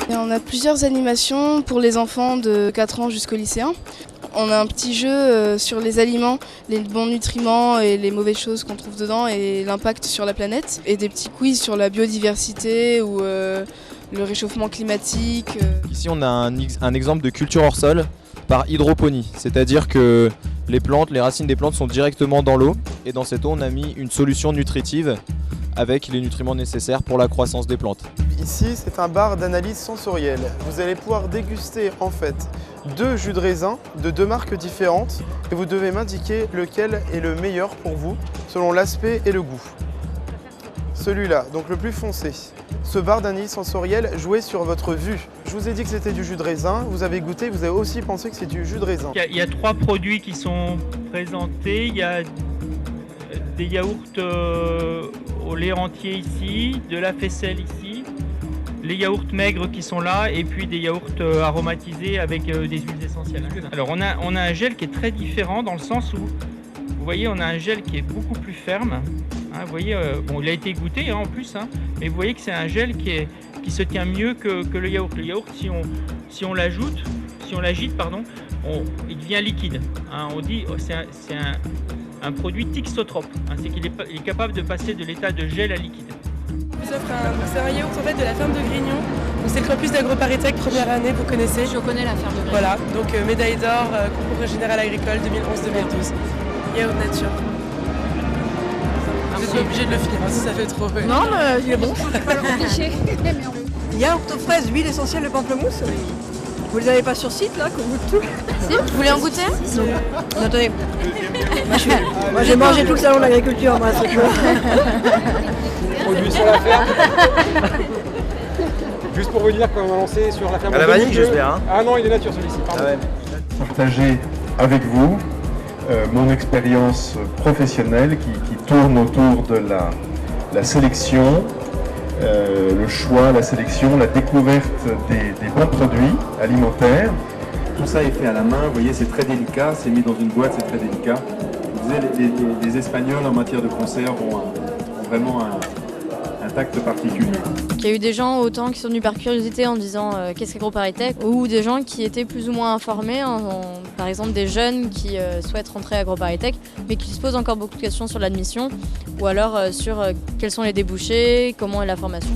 Et on a plusieurs animations pour les enfants de 4 ans jusqu'au lycéen. On a un petit jeu sur les aliments, les bons nutriments et les mauvaises choses qu'on trouve dedans et l'impact sur la planète. Et des petits quiz sur la biodiversité ou le réchauffement climatique. Ici on a un exemple de culture hors sol par hydroponie, c'est-à-dire que les racines des plantes sont directement dans l'eau et dans cette eau on a mis une solution nutritive avec les nutriments nécessaires pour la croissance des plantes. Ici, c'est un bar d'analyse sensorielle. Vous allez pouvoir déguster en fait 2 jus de raisin de 2 marques différentes et vous devez m'indiquer lequel est le meilleur pour vous selon l'aspect et le goût. Celui-là, donc le plus foncé. Ce bar d'analyse sensorielle jouait sur votre vue. Je vous ai dit que c'était du jus de raisin, vous avez goûté, vous avez aussi pensé que c'est du jus de raisin. Il y a 3 produits qui sont présentés. Il y a des yaourts au lait entier ici, de la faisselle ici, les yaourts maigres qui sont là et puis des yaourts aromatisés avec des huiles essentielles. Alors on a un gel qui est très différent dans le sens où, vous voyez, on a un gel qui est beaucoup plus ferme. Vous voyez, bon, il a été goûté en plus, mais vous voyez que c'est un gel qui se tient mieux que le yaourt. Le yaourt, si on l'agite, il devient liquide. On dit c'est un produit thixotrope, c'est qu'il est capable de passer de l'état de gel à liquide. Je vous offre c'est un yaourt en fait de la ferme de Grignon. C'est le campus d'AgroParisTech, première année, vous connaissez. Je connais la ferme de Grignon. Voilà, donc médaille d'or, concours général agricole 2011-2012. Yaourt nature. Vous êtes obligé de le finir si ça fait trop. Non, mais il est bon. Pas l'obliger. Yaourt aux fraises, huile essentielle de pamplemousse. Vous les avez pas sur site là, qu'on goûte tout? Si, vous voulez en goûter? Non. Attendez. Moi j'ai mangé tout le salon de l'agriculture, moi, c'est quoi? Produit sur la ferme. Juste pour vous dire qu'on va lancer sur la ferme. À la vanille, j'espère. Ah non, il est nature celui-ci. Ah ouais. Partager avec vous mon expérience professionnelle qui tourne autour de la sélection, le choix, la sélection, la découverte des bons produits alimentaires. Tout ça est fait à la main, vous voyez, c'est très délicat, c'est mis dans une boîte, c'est très délicat. Vous savez, les Espagnols en matière de conserve ont vraiment un tact particulier. Il y a eu des gens autant qui sont venus par curiosité en disant qu'est-ce qu'AgroParisTech, ou des gens qui étaient plus ou moins informés, par exemple des jeunes qui souhaitent rentrer à AgroParisTech mais qui se posent encore beaucoup de questions sur l'admission ou alors sur quels sont les débouchés, comment est la formation.